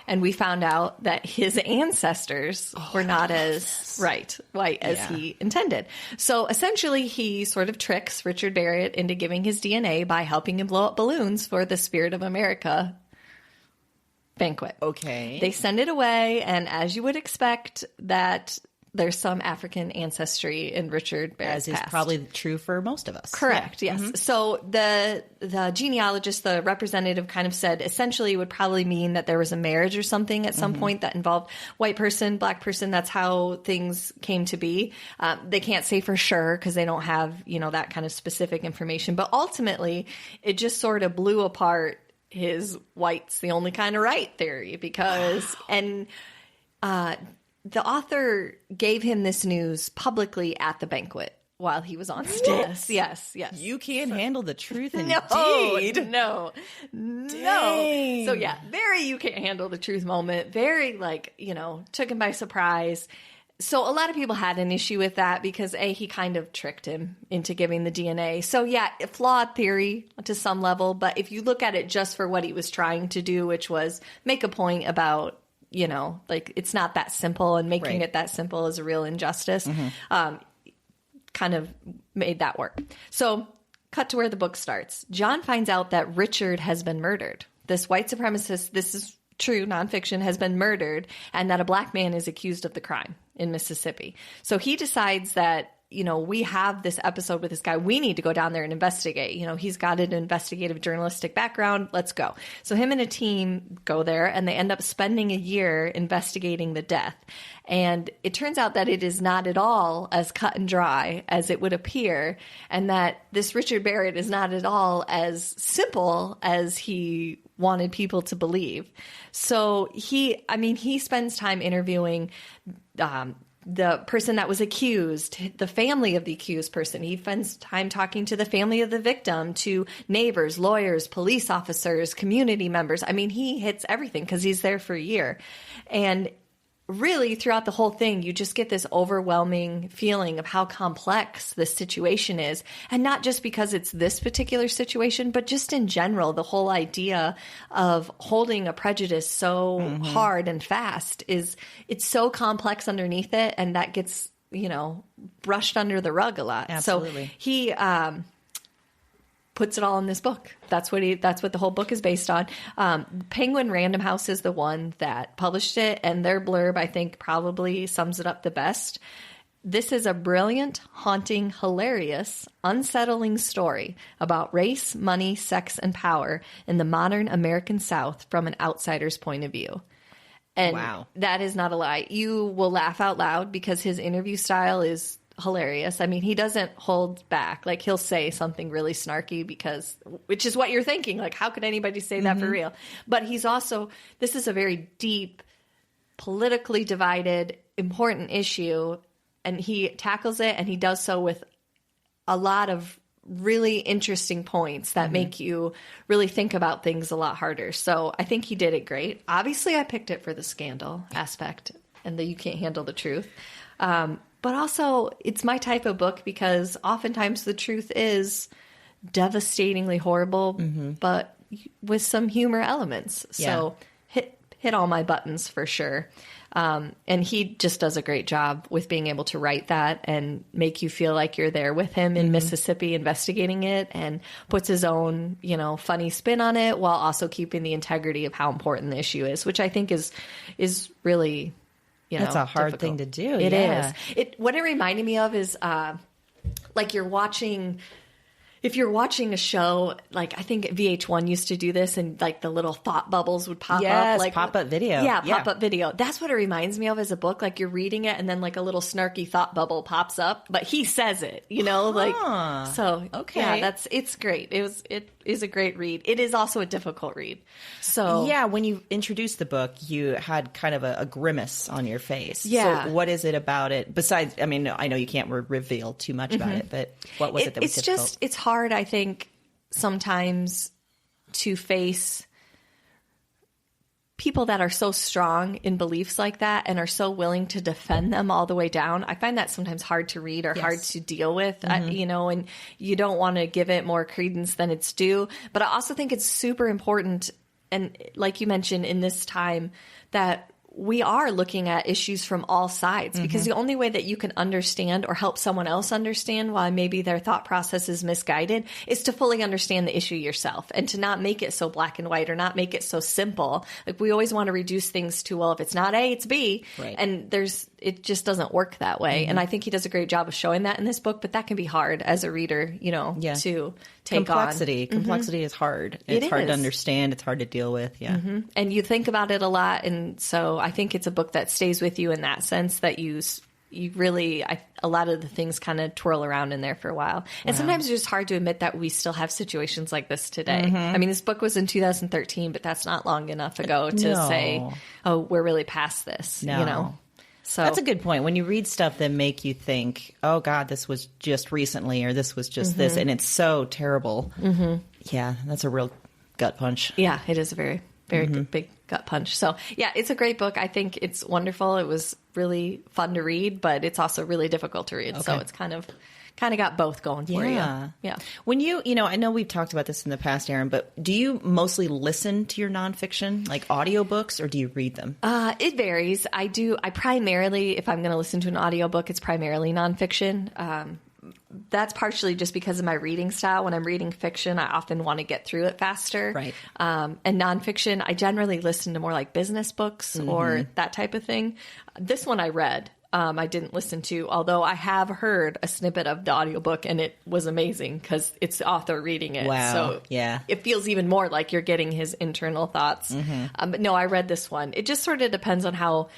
and we found out that his ancestors were not as white as he intended. So essentially, he sort of tricks Richard Barrett into giving his DNA by helping him blow up balloons for the Spirit of America banquet. Okay. They send it away, and as you would expect, that there's some African ancestry in Richard Barrett's As is past. probably true for most of us. Correct, yes. Mm-hmm. So the genealogist, the representative, kind of said essentially it would probably mean that there was a marriage or something at some point that involved white person, black person. That's how things came to be. They can't say for sure because they don't have, that kind of specific information. But ultimately, it just sort of blew apart his white's the only kind of right theory because the author gave him this news publicly at the banquet while he was on stage. Yes. You can't handle the truth indeed. No. So yeah, very you can't handle the truth moment. Very took him by surprise. So a lot of people had an issue with that because he kind of tricked him into giving the DNA. So yeah, a flawed theory to some level, but if you look at it just for what he was trying to do, which was make a point about, it's not that simple, and making it that simple is a real injustice, kind of made that work. So cut to where the book starts. John finds out that Richard has been murdered. This white supremacist, this is true nonfiction, has been murdered, and that a black man is accused of the crime in Mississippi. So he decides that, you know, we have this episode with this guy. We need to go down there and investigate. You know, he's got an investigative journalistic background. Let's go. So him and a team go there, and they end up spending a year investigating the death. And it turns out that it is not at all as cut and dry as it would appear, and that this Richard Barrett is not at all as simple as he wanted people to believe. So he spends time interviewing the person that was accused, the family of the accused person. He spends time talking to the family of the victim, to neighbors, lawyers, police officers, community members. I mean, he hits everything because he's there for a year. And really, throughout the whole thing, you just get this overwhelming feeling of how complex this situation is. And not just because it's this particular situation, but just in general, the whole idea of holding a prejudice so hard and fast it's so complex underneath it. And that gets, you know, brushed under the rug a lot. Absolutely. So he, puts it all in this book. That's what the whole book is based on. Penguin Random House is the one that published it, and their blurb, I think, probably sums it up the best. This is a brilliant, haunting, hilarious, unsettling story about race, money, sex, and power in the modern American South from an outsider's point of view. And wow. That is not a lie. You will laugh out loud because his interview style is hilarious. I mean, he doesn't hold back. Like, he'll say something really snarky which is what you're thinking. Like, how could anybody say that for real? But he's also, this is a very deep, politically divided, important issue. And he tackles it, and he does so with a lot of really interesting points that make you really think about things a lot harder. So I think he did it great. Obviously, I picked it for the scandal aspect and the you can't handle the truth. But also, it's my type of book because oftentimes the truth is devastatingly horrible, but with some humor elements. So hit all my buttons for sure. And he just does a great job with being able to write that and make you feel like you're there with him in Mississippi investigating it, and puts his own, you know, funny spin on it while also keeping the integrity of how important the issue is, which I think is really... You know, that's a hard difficult thing to do. It is. What it reminded me of is like if you're watching a show, like I think VH1 used to do this, and like the little thought bubbles would pop up. Like pop-up video. Yeah, pop-up video. That's what it reminds me of as a book. Like you're reading it, and then like a little snarky thought bubble pops up, but he says it, you know, okay. Yeah, it's great. It is a great read. It is also a difficult read. So yeah, when you introduced the book, you had kind of a grimace on your face. Yeah. So what is it about it? Besides, I mean, I know you can't reveal too much about it, but what was it that was difficult? It's hard, I think, sometimes to face people that are so strong in beliefs like that and are so willing to defend them all the way down. I find that sometimes hard to read or hard to deal with, you know, and you don't want to give it more credence than it's due. But I also think it's super important, and like you mentioned in this time, that we are looking at issues from all sides, because the only way that you can understand or help someone else understand why maybe their thought process is misguided is to fully understand the issue yourself, and to not make it so black and white or not make it so simple. Like we always want to reduce things to, well, if it's not A, it's B. Right. And it just doesn't work that way. And I think he does a great job of showing that in this book, but that can be hard as a reader, you know, to take complexity. on. Complexity is hard. It's hard to understand. It's hard to deal with. Yeah. And you think about it a lot. And so I think it's a book that stays with you in that sense, that you really, a lot of the things kind of twirl around in there for a while. And sometimes it's just hard to admit that we still have situations like this today. I mean, this book was in 2013, but that's not long enough ago to say, oh, we're really past this, you know? So that's a good point. When you read stuff that make you think, oh God, this was just recently, or this was just this, and it's so terrible. Yeah, that's a real gut punch. Yeah, it is a very, very big gut punch. So yeah, it's a great book. I think it's wonderful. It was really fun to read, but it's also really difficult to read. Okay. So it's kind of got both going for you. Yeah. When you know, I know we've talked about this in the past, Erin, but do you mostly listen to your nonfiction, like audiobooks, or do you read them? It varies. I primarily, if I'm going to listen to an audiobook, it's primarily nonfiction. that's partially just because of my reading style. When I'm reading fiction, I often want to get through it faster. Right. And nonfiction, I generally listen to more like business books or that type of thing. This one I read. I didn't listen to, although I have heard a snippet of the audiobook, and it was amazing because it's the author reading it. Wow. So yeah. it feels even more like you're getting his internal thoughts. But no, I read this one. It just sort of depends on how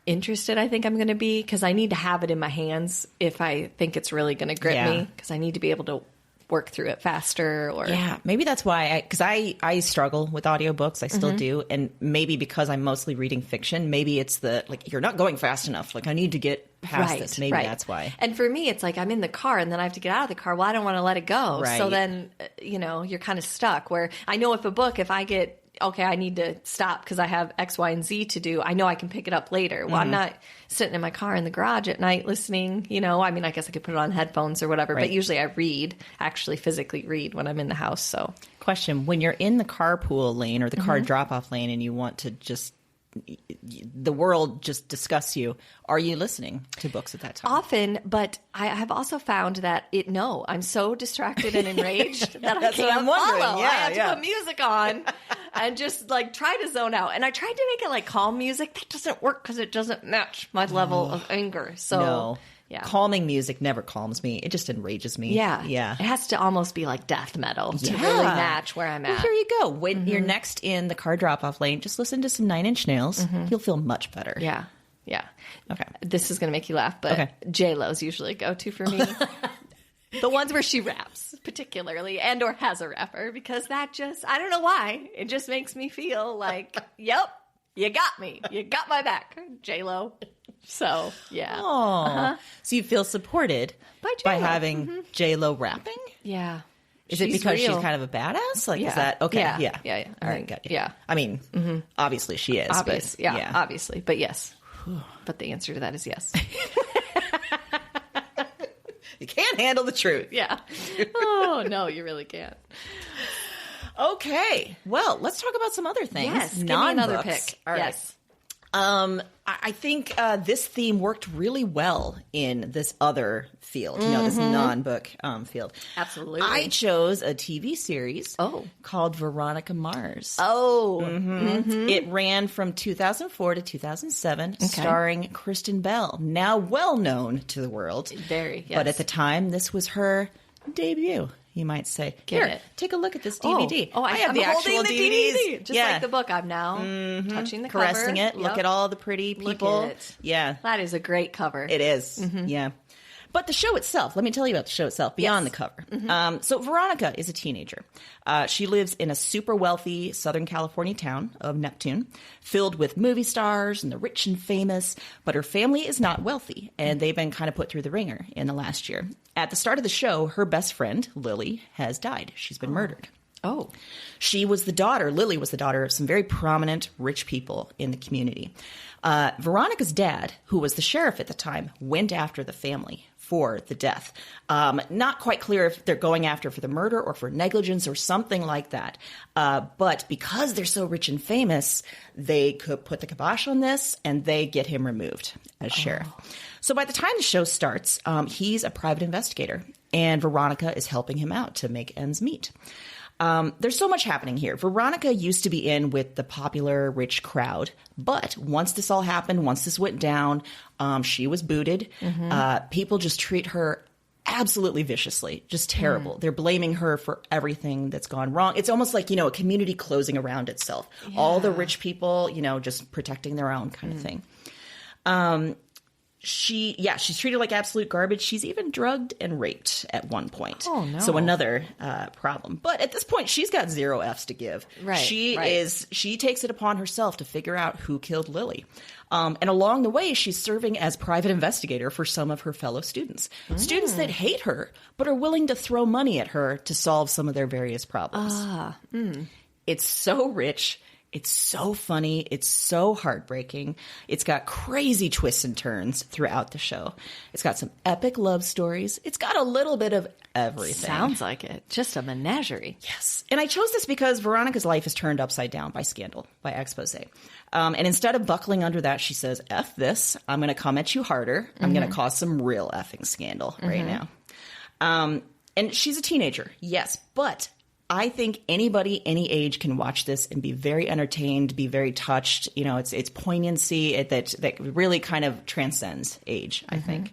interested I think I'm going to be, because I need to have it in my hands if I think it's really going to grip me, because I need to be able to work through it faster. Or maybe that's why because I struggle with audiobooks. I still do. And maybe because I'm mostly reading fiction, maybe it's you're not going fast enough. Like, I need to get past this. Maybe that's why. And for me, it's like I'm in the car and then I have to get out of the car. Well, I don't want to let it go. Right. So then, you're kind of stuck, where I know if a book, if I get, okay, I need to stop because I have X, Y, and Z to do, I know I can pick it up later. Well, I'm not sitting in my car in the garage at night listening, I mean, I guess I could put it on headphones or whatever, but usually I actually physically read when I'm in the house. So, question, when you're in the carpool lane or the car drop-off lane and you want to the world just discuss you, are you listening to books at that time? Often, but I have also found that I'm so distracted and enraged that I That's what can't I'm wondering. follow. Yeah, I have to put music on and just try to zone out. And I tried to make it calm music. That doesn't work because it doesn't match my level of anger. So No. Yeah. Calming music never calms me. It just enrages me. Yeah. Yeah. It has to almost be like death metal to really match where I'm at. Well, here you go. When you're next in the car drop-off lane, just listen to some Nine Inch Nails. You'll feel much better. Yeah. Yeah. Okay. This is going to make you laugh, but J-Lo's usually a go-to for me. The ones where she raps, particularly, and or has a rapper, because that just, I don't know why, it just makes me feel like, yep, you got me. You got my back, J-Lo. So, yeah. Oh, so you feel supported by having J-Lo rapping? Yeah. Is it because she's kind of a badass? Is that okay? Yeah. All right, got you. Yeah. I mean, obviously she is. Obviously. But yes. But the answer to that is yes. You can't handle the truth. Yeah. Oh, no, you really can't. Okay. Well, let's talk about some other things. Yes. Give me another pick. All right. Yes. I think this theme worked really well in this other field, this non-book field. Absolutely. I chose a TV series called Veronica Mars. Oh. It ran from 2004 to 2007, starring Kristen Bell, now well known to the world. Very, yes. But at the time, this was her debut. You might say, here, take a look at this DVD. Oh, I have the actual DVDs. DVD. Just like the book. I'm now touching the caressing cover. it. Yep. Look at all the pretty people. Look at it. Yeah. That is a great cover. It is. Yeah. But the show itself, let me tell you about the show itself, beyond the cover. So Veronica is a teenager. She lives in a super wealthy Southern California town of Neptune, filled with movie stars and the rich and famous, but her family is not wealthy, and they've been kind of put through the ringer in the last year. At the start of the show, her best friend, Lily, has died. She's been murdered. Oh. Lily was the daughter of some very prominent rich people in the community. Veronica's dad, who was the sheriff at the time, went after the family for the death. Not quite clear if they're going after for the murder or for negligence or something like that. But because they're so rich and famous, they could put the kibosh on this and they get him removed as sheriff. So by the time the show starts, he's a private investigator and Veronica is helping him out to make ends meet. There's so much happening here. Veronica used to be in with the popular rich crowd, but once this all happened, once this went down, she was booted. People just treat her absolutely viciously, just terrible. They're blaming her for everything that's gone wrong. It's almost like, a community closing around itself. Yeah. All the rich people, just protecting their own kind of thing. She's treated like absolute garbage. She's even drugged and raped at one point. Oh, no. So another problem. But at this point, she's got zero Fs to give. Right. She takes it upon herself to figure out who killed Lily. And along the way, she's serving as private investigator for some of her fellow students. Students that hate her, but are willing to throw money at her to solve some of their various problems. It's so rich. It's so funny. It's so heartbreaking. It's got crazy twists and turns throughout the show. It's got some epic love stories. It's got a little bit of everything. Sounds like it. Just a menagerie. Yes. And I chose this because Veronica's life is turned upside down by scandal, by expose. And instead of buckling under that, she says, F this. I'm going to come at you harder. I'm going to cause some real effing scandal right now. And she's a teenager, yes, but I think anybody, any age can watch this and be very entertained, be very touched. You know, it's poignancy that really kind of transcends age, I think.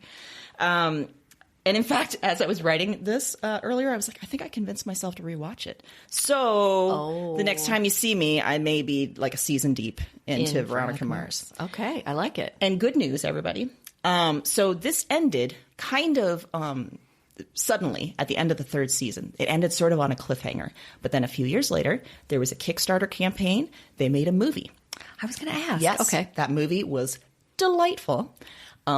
And in fact, as I was writing this earlier, I was like, I think I convinced myself to rewatch it. So the next time you see me, I may be like a season deep into Veronica Mars. Okay, I like it. And good news, everybody. So this ended kind of suddenly at the end of the third season. It ended sort of on a cliffhanger. But then a few years later, there was a Kickstarter campaign. They made a movie. I was going to ask. Yes. Okay. That movie was delightful.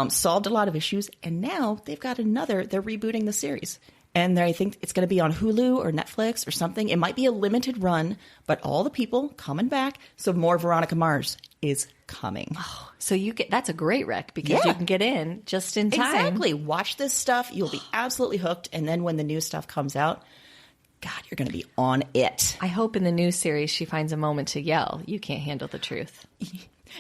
Solved a lot of issues, and now they've got another. They're rebooting the series, and I think it's going to be on Hulu or Netflix or something. It might be a limited run, but all the people coming back, so more Veronica Mars is coming. Oh, so that's a great rec because you can get in just in time. Exactly. Watch this stuff; you'll be absolutely hooked. And then when the new stuff comes out, God, you're going to be on it. I hope in the new series she finds a moment to yell, "You can't handle the truth."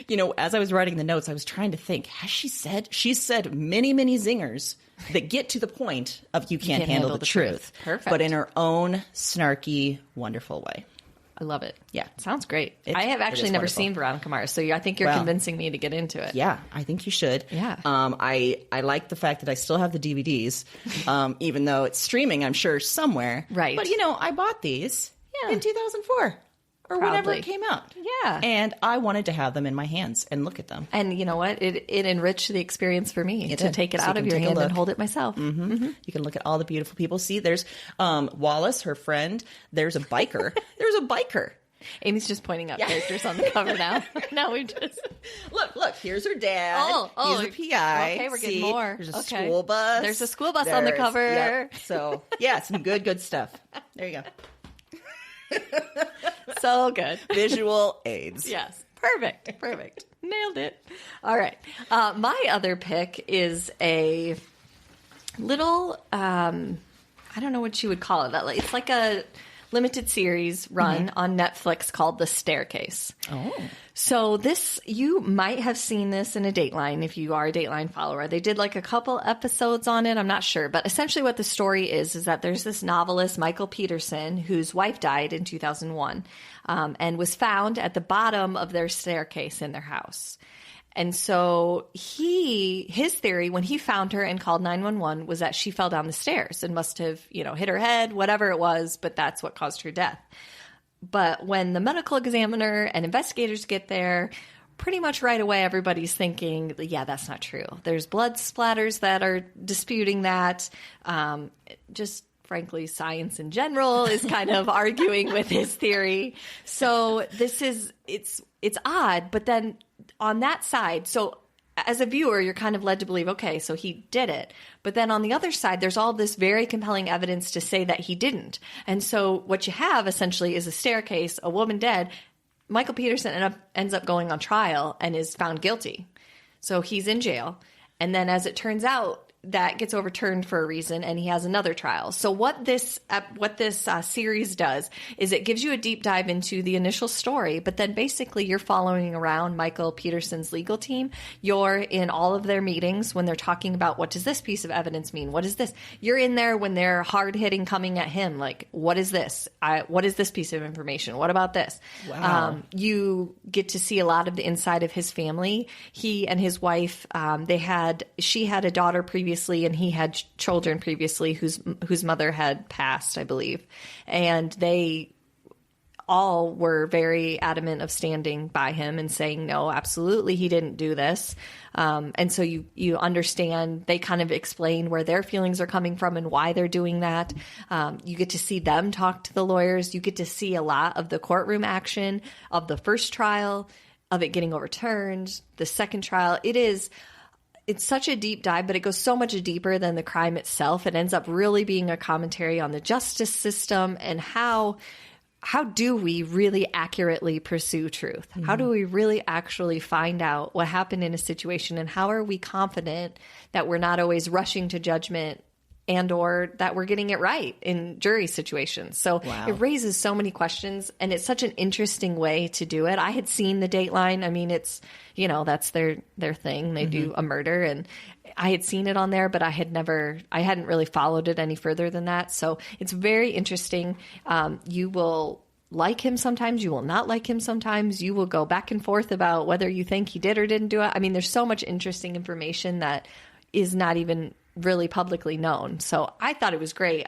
You know, as I was writing the notes, I was trying to think, she's said many, many zingers that get to the point of you can't handle the truth. Perfect. But in her own snarky, wonderful way. I love it. Yeah. Sounds great. I have it actually is never wonderful. seen Veronica Mars, so I think you're convincing me to get into it. Yeah, I think you should. Yeah. I like the fact that I still have the DVDs, even though it's streaming, I'm sure, somewhere. Right. But, you know, I bought these in 2004. Or whenever Proudly. it came out. Yeah. And I wanted to have them in my hands and look at them. And you know what? It enriched the experience for me It to did. take it So you out of can your take a hand and look. hold it myself. Mm-hmm. You can look at all the beautiful people. See, there's Wallace, her friend. There's a biker. There's a biker. Amy's just pointing out characters on the cover now. Now we just... Look, here's her dad. Oh, he's the PI. okay, we're getting See, more. There's a Okay. school bus. There's a school bus on the cover. Yep. So, yeah, some good stuff. There you go. So good. Visual aids. Yes. Perfect. Nailed it. All right. My other pick is a little, I don't know what you would call it. It's like a limited series run on Netflix called The Staircase. Oh. So you might have seen this in a Dateline if you are a Dateline follower. They did like a couple episodes on it. I'm not sure. But essentially what the story is that there's this novelist, Michael Peterson, whose wife died in 2001 and was found at the bottom of their staircase in their house. And so his theory when he found her and called 911 was that she fell down the stairs and must have, hit her head, whatever it was, but that's what caused her death. But when the medical examiner and investigators get there, pretty much right away, everybody's thinking, yeah, that's not true. There's blood splatters that are disputing that. Just frankly, science in general is kind of arguing with his theory. So it's odd. But then on that side, so as a viewer, you're kind of led to believe, okay, so he did it. But then on the other side, there's all this very compelling evidence to say that he didn't. And so what you have essentially is a staircase, a woman dead. Michael Peterson ends up going on trial and is found guilty. So he's in jail. And then as it turns out, that gets overturned for a reason, and he has another trial. So what this series does is it gives you a deep dive into the initial story, but then basically you're following around Michael Peterson's legal team. You're in all of their meetings when they're talking about what does this piece of evidence mean? What is this? You're in there when they're hard-hitting coming at him, like, what is this? What is this piece of information? What about this? Wow. You get to see a lot of the inside of his family. He and his wife, she had a daughter previously, and he had children previously whose mother had passed, I believe. And they all were very adamant of standing by him and saying, no, absolutely, he didn't do this. And so you understand, they kind of explain where their feelings are coming from and why they're doing that. You get to see them talk to the lawyers. You get to see a lot of the courtroom action of the first trial, of it getting overturned, the second trial. It's such a deep dive, but it goes so much deeper than the crime itself. It ends up really being a commentary on the justice system and how do we really accurately pursue truth? Mm-hmm. How do we really actually find out what happened in a situation, and how are we confident that we're not always rushing to judgment and or that we're getting it right in jury situations. So it raises so many questions, and it's such an interesting way to do it. I had seen the Dateline. I mean, it's, that's their thing. They do a murder, and I had seen it on there, but I hadn't really followed it any further than that. So it's very interesting. You will like him sometimes, you will not like him sometimes. You will go back and forth about whether you think he did or didn't do it. I mean, there's so much interesting information that is not even really publicly known. So I thought it was great.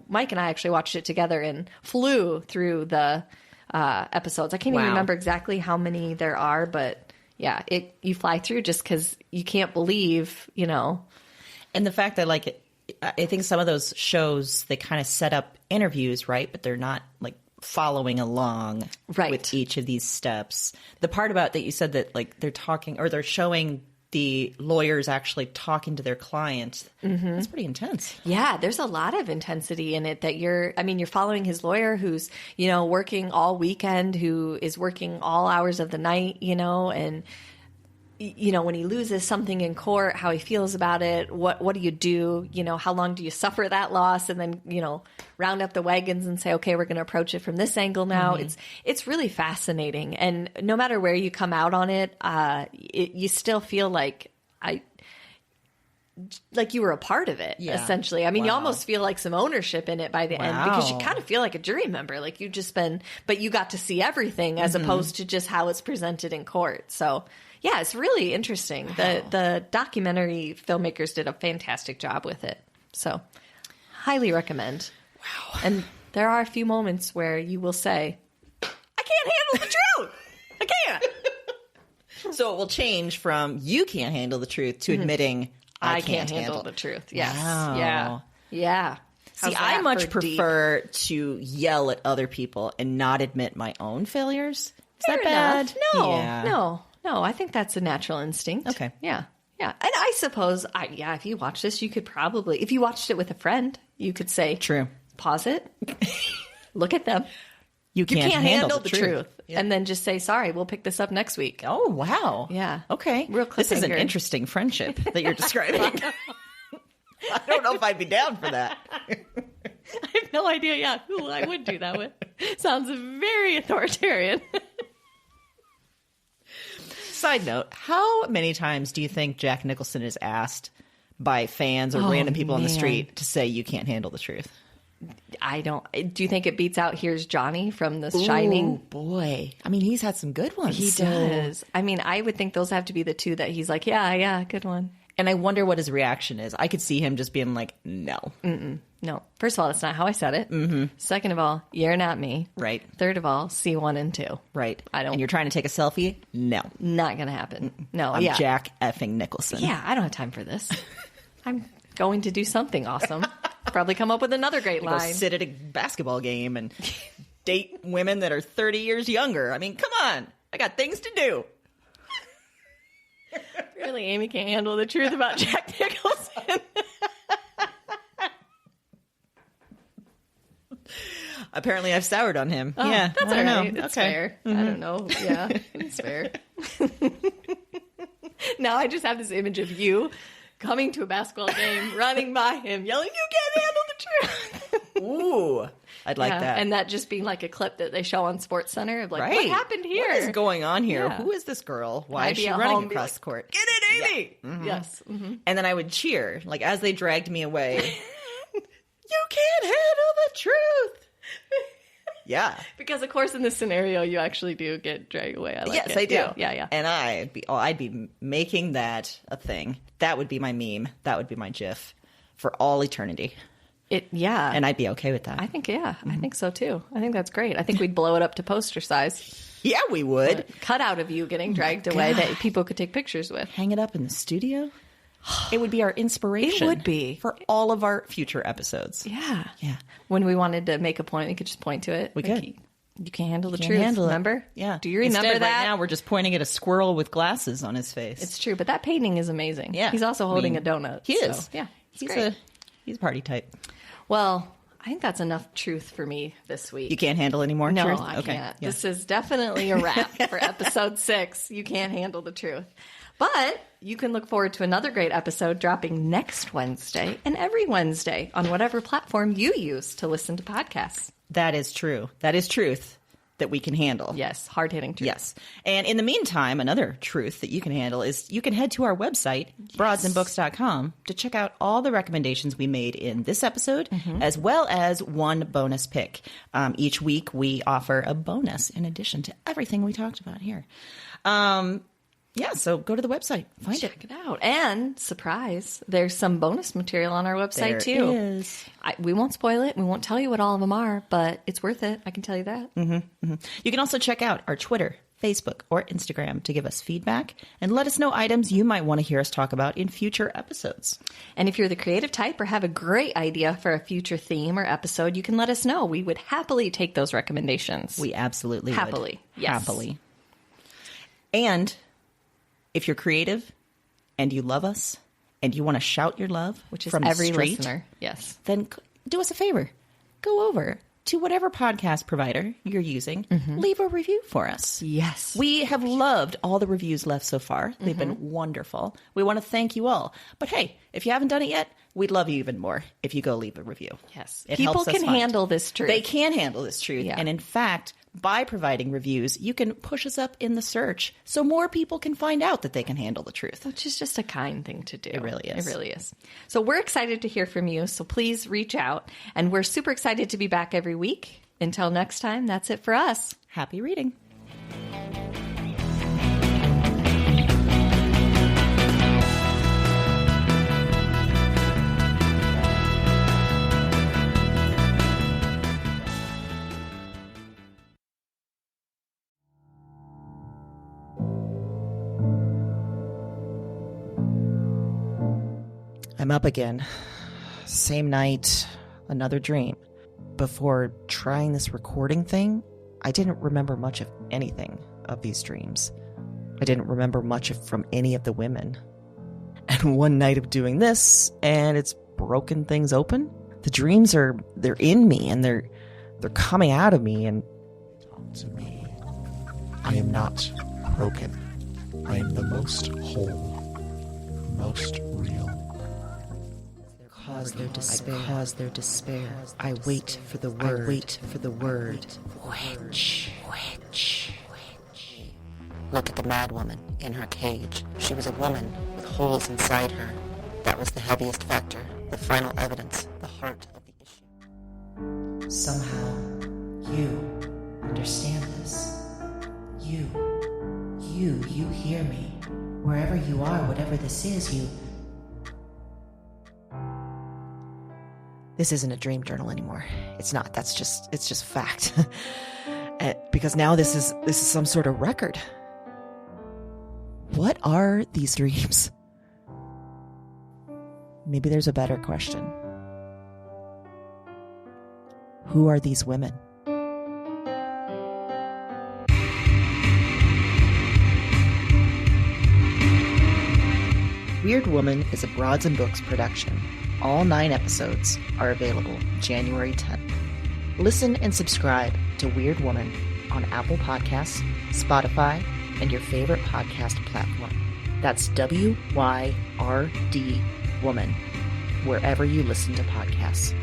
Mike and I actually watched it together and flew through the episodes. I can't even remember exactly how many there are, but yeah, you fly through just because you can't believe, And the fact that I think some of those shows, they kind of set up interviews, right? But they're not following along with each of these steps. The part about that you said that they're talking or they're showing the lawyers actually talking to their clients. That's pretty intense. Yeah, there's a lot of intensity in it that you're following his lawyer who's, working all weekend, who is working all hours of the night, and when he loses something in court, how he feels about it, what do you do? How long do you suffer that loss? And then, round up the wagons and say, okay, we're going to approach it from this angle now. It's really fascinating. And no matter where you come out on it, you still feel like you were a part of it, essentially. I mean, you almost feel like some ownership in it by the end because you kind of feel like a jury member, like you've just been, but you got to see everything as opposed to just how it's presented in court. So yeah, it's really interesting. The documentary filmmakers did a fantastic job with it. So highly recommend. Wow. And there are a few moments where you will say, I can't handle the truth. I can't. So it will change from you can't handle the truth to admitting I can't handle the truth. Yes. Wow. Yeah. See, I much prefer to yell at other people and not admit my own failures. Is that bad? No, I think that's a natural instinct. Okay. Yeah. And I suppose, if you watch this, you could probably, if you watched it with a friend, you could say, true. Pause it. Look at them. You can't handle the truth. Yeah. And then just say, sorry, we'll pick this up next week. Oh, wow. Yeah. Okay. Real cliffhanger. This is an interesting friendship that you're describing. I don't know if I'd be down for that. I have no idea, who I would do that with. Sounds very authoritarian. Side note, how many times do you think Jack Nicholson is asked by fans or random people on the street to say you can't handle the truth? I don't. Do you think it beats out Here's Johnny from The Shining? Oh, boy. I mean, he's had some good ones. He does. I mean, I would think those have to be the two that he's like, yeah, good one. And I wonder what his reaction is. I could see him just being like, no. No. First of all, that's not how I said it. Second of all, you're not me. Right. Third of all, C1 and 2. Right. I don't. And you're trying to take a selfie? No. Not going to happen. No. I'm Jack effing Nicholson. Yeah, I don't have time for this. I'm going to do something awesome. Probably come up with another great line. Go sit at a basketball game and date women that are 30 years younger. I mean, come on. I got things to do. Really, Amy can't handle the truth about Jack Nicholson. Apparently, I've soured on him. Oh, yeah, that's all right. know. It's fair. I don't know. Yeah, it's fair. Now I just have this image of you coming to a basketball game, running by him, yelling, "You can't handle the truth!" Ooh, I'd like that. And that just being like a clip that they show on Sports Center of like, right. What happened here? What is going on here? Yeah. Who is this girl? Why I'd is be she at running home, across be the court? Get it, Amy! Yeah. Yes. Mm-hmm. And then I would cheer, like as they dragged me away. You can't handle the truth. Yeah. Because of course in this scenario you actually do get dragged away. I like yes, it. I do. Yeah. And I'd be making that a thing. That would be my meme. That would be my GIF for all eternity. And I'd be okay with that. I think, I think so too. I think that's great. I think we'd blow it up to poster size. Yeah, we would. Cut out of you getting dragged away that people could take pictures with. Hang it up in the studio. It would be our inspiration. It would be. For all of our future episodes. Yeah. Yeah. When we wanted to make a point, we could just point to it. We could. You can't handle the Can't truth. handle it. Remember? Yeah. Do you remember Instead, that? Right now, we're just pointing at a squirrel with glasses on his face. It's true, but that painting is amazing. Yeah. He's also holding a donut. He is. So, yeah. He's a party type. Well, I think that's enough truth for me this week. You can't handle any more no, truth? I Okay. can't. Yeah. This is definitely a wrap for episode 6. You can't handle the truth. But you can look forward to another great episode dropping next Wednesday and every Wednesday on whatever platform you use to listen to podcasts. That is true. That is truth that we can handle. Yes, hard-hitting truth. Yes. And in the meantime, another truth that you can handle is you can head to our website, broadsandbooks.com, to check out all the recommendations we made in this episode, as well as one bonus pick. Each week, we offer a bonus in addition to everything we talked about here. Yeah, so go to the website. Find Check it out. And, surprise, there's some bonus material on our website, There too. is. We won't spoil it. We won't tell you what all of them are, but it's worth it. I can tell you that. You can also check out our Twitter, Facebook, or Instagram to give us feedback and let us know items you might want to hear us talk about in future episodes. And if you're the creative type or have a great idea for a future theme or episode, you can let us know. We would happily take those recommendations. We absolutely would. Happily, yes. Happily. And if you're creative and you love us and you want to shout your love, Which is from every the street, listener. Yes. then do us a favor. Go over to whatever podcast provider you're using. Leave a review for us. Yes. We have loved all the reviews left so far. They've been wonderful. We want to thank you all. But hey, if you haven't done it yet, we'd love you even more if you go leave a review. Yes. It People helps us can find. handle this truth. They can handle this truth. Yeah. And in fact, by providing reviews, you can push us up in the search so more people can find out that they can handle the truth. Which is just a kind thing to do. It really is. It really is. So we're excited to hear from you. So please reach out. And we're super excited to be back every week. Until next time, that's it for us. Happy reading. I'm up again. Same night, another dream. Before trying this recording thing, I didn't remember much of anything of these dreams. I didn't remember much from any of the women. And one night of doing this, and it's broken things open. The dreams they're in me, and they're coming out of me, and Talk to me. I am not broken. I am the most whole, most real. Cause their despair. I cause their despair. I wait for the word. I wait for the word. Witch. Witch. Witch. Look at the mad woman in her cage. She was a woman with holes inside her. That was the heaviest factor, the final evidence, the heart of the issue. Somehow, you understand this. You hear me. Wherever you are, whatever this is, you... This isn't a dream journal anymore. It's not. It's just fact. Because now this is some sort of record. What are these dreams? Maybe there's a better question. Who are these women? Weird Woman is a Broads and Books production. All 9 episodes are available January 10th. Listen and subscribe to Weird Woman on Apple Podcasts, Spotify, and your favorite podcast platform. That's WYRD Woman, wherever you listen to podcasts.